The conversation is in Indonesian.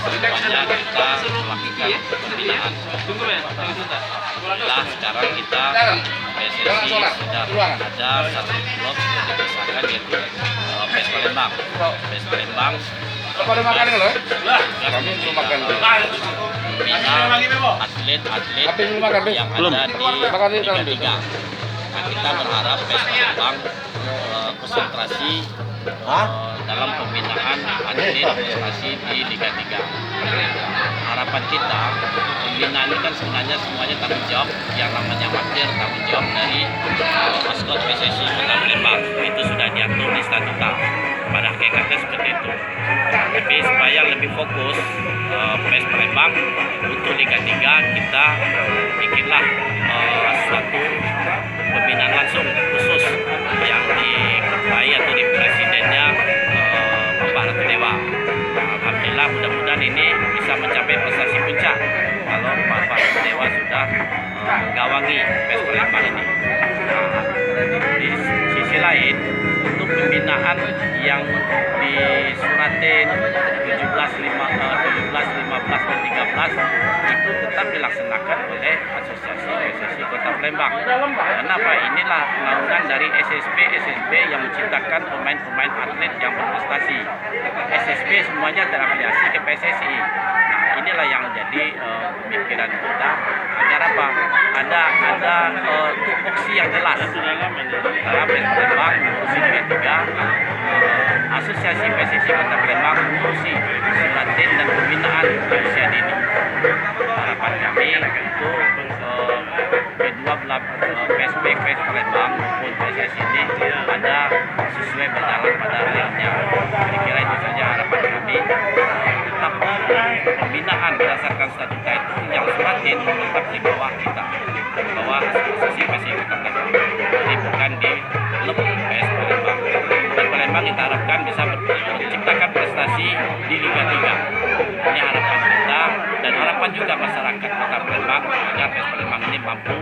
semuanya kita melakukan pembinaan. Nah, sekarang kita PSSI sudah ada satu klub yang dipisahkan yaitu PS Palembang. PS Palembang membina atlet-atlet yang ada di Liga 3. Nah, kita berharap PS Palembang konsentrasi dalam pembinaan atlet prestasi di Liga 3. Harapan kita, pembinaan ini kan sebenarnya semuanya tanggung jawab yang namanya amatir, tanggung jawab dari maskot PSSI Kota Palembang. Itu sudah diatur di statuta. Pada hakikatnya seperti itu. Tapi supaya lebih fokus PS Palembang untuk Liga 3, kita bikinlah suatu pembinaan langsung khusus yang diketuai atau di presidennya Bapak Ratu Dewa. Alhamdulillah, mudah-mudahan ini bisa mencapai prestasi puncak kalau Bapak Ratu Dewa sudah menggawangi PS Palembang ini. Di sisi lain, untuk pembinaan yang disuratin 17, 15, dan 13 itu tetap dilaksanakan oleh Asosiasi PSSI Kota Palembang. Kenapa? Inilah naungan dari SSB yang menciptakan pemain-pemain atlet yang berprestasi. SSB semuanya terafiliasi ke PSSI. Nah, inilah yang menjadi pemikiran kita agar apa? Ada tupoksi yang jelas antara PS Palembang mengurusi Liga 3, Asosiasi PSSI Kota Palembang mengurusi suratin dan pembinaan usia dini. Harapan kami itu kedua belah PSB, PS Palembang maupun PSSI ini ada sesuai berjalan pada realnya. Kira-kira itu saja harapan kami. Tetap pembinaan berdasarkan statuta itu yang suratin tetap di bawah kita, di bawah Asosiasi PSSI Kota Palembang. Jadi bukan di klub PS Palembang. Dan Palembang kita harapkan bisa menciptakan prestasi di Liga 3. Ini harapan kita dan harapan juga masyarakat Kota Palembang agar PS Palembang ini mampu